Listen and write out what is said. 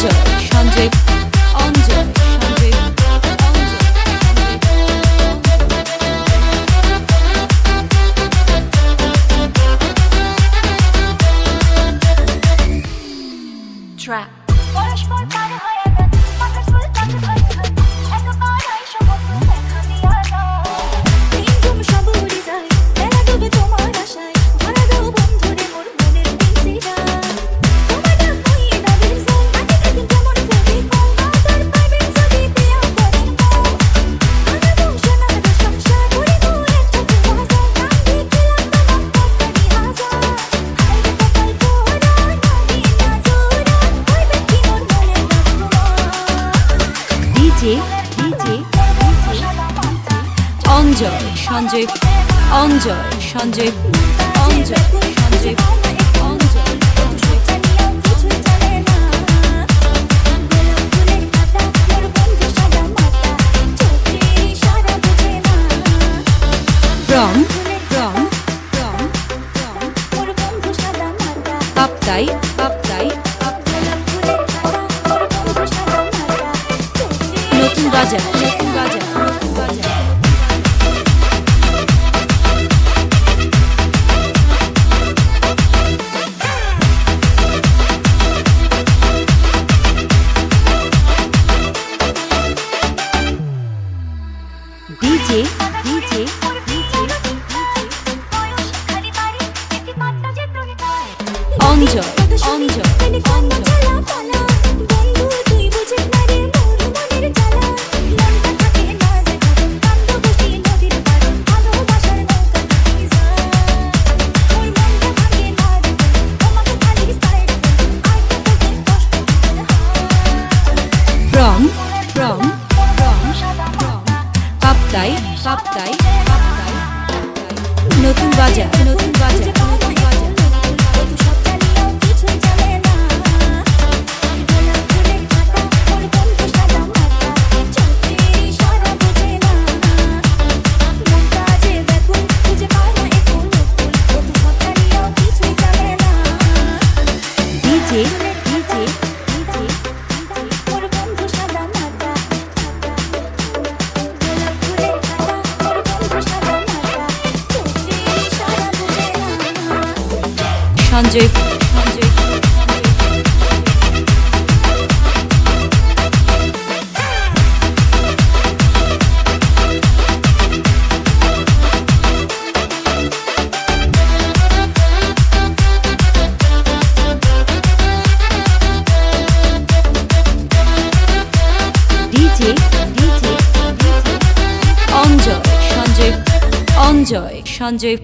অঞ্জয় Sanjay অঞ্জয় Sanjay Trap. অঞ্জয় Sanjay অঞ্জয় Sanjay অঞ্জয় Sanjay অঞ্জয় from পাপতাই পাপতাই নতুন বাজার নতুন বাজার নতুন বাজার ডিজে ডিজে অঞ্জয় অঞ্জয় অঞ্জয় from পাপতাই পাপতাই পাপতাই নতুন বাজার নতুন বাজার নতুন বাজার DJ DJ Sanjay Sanjay DJ DJ অঞ্জয় Sanjay অঞ্জয় Sanjay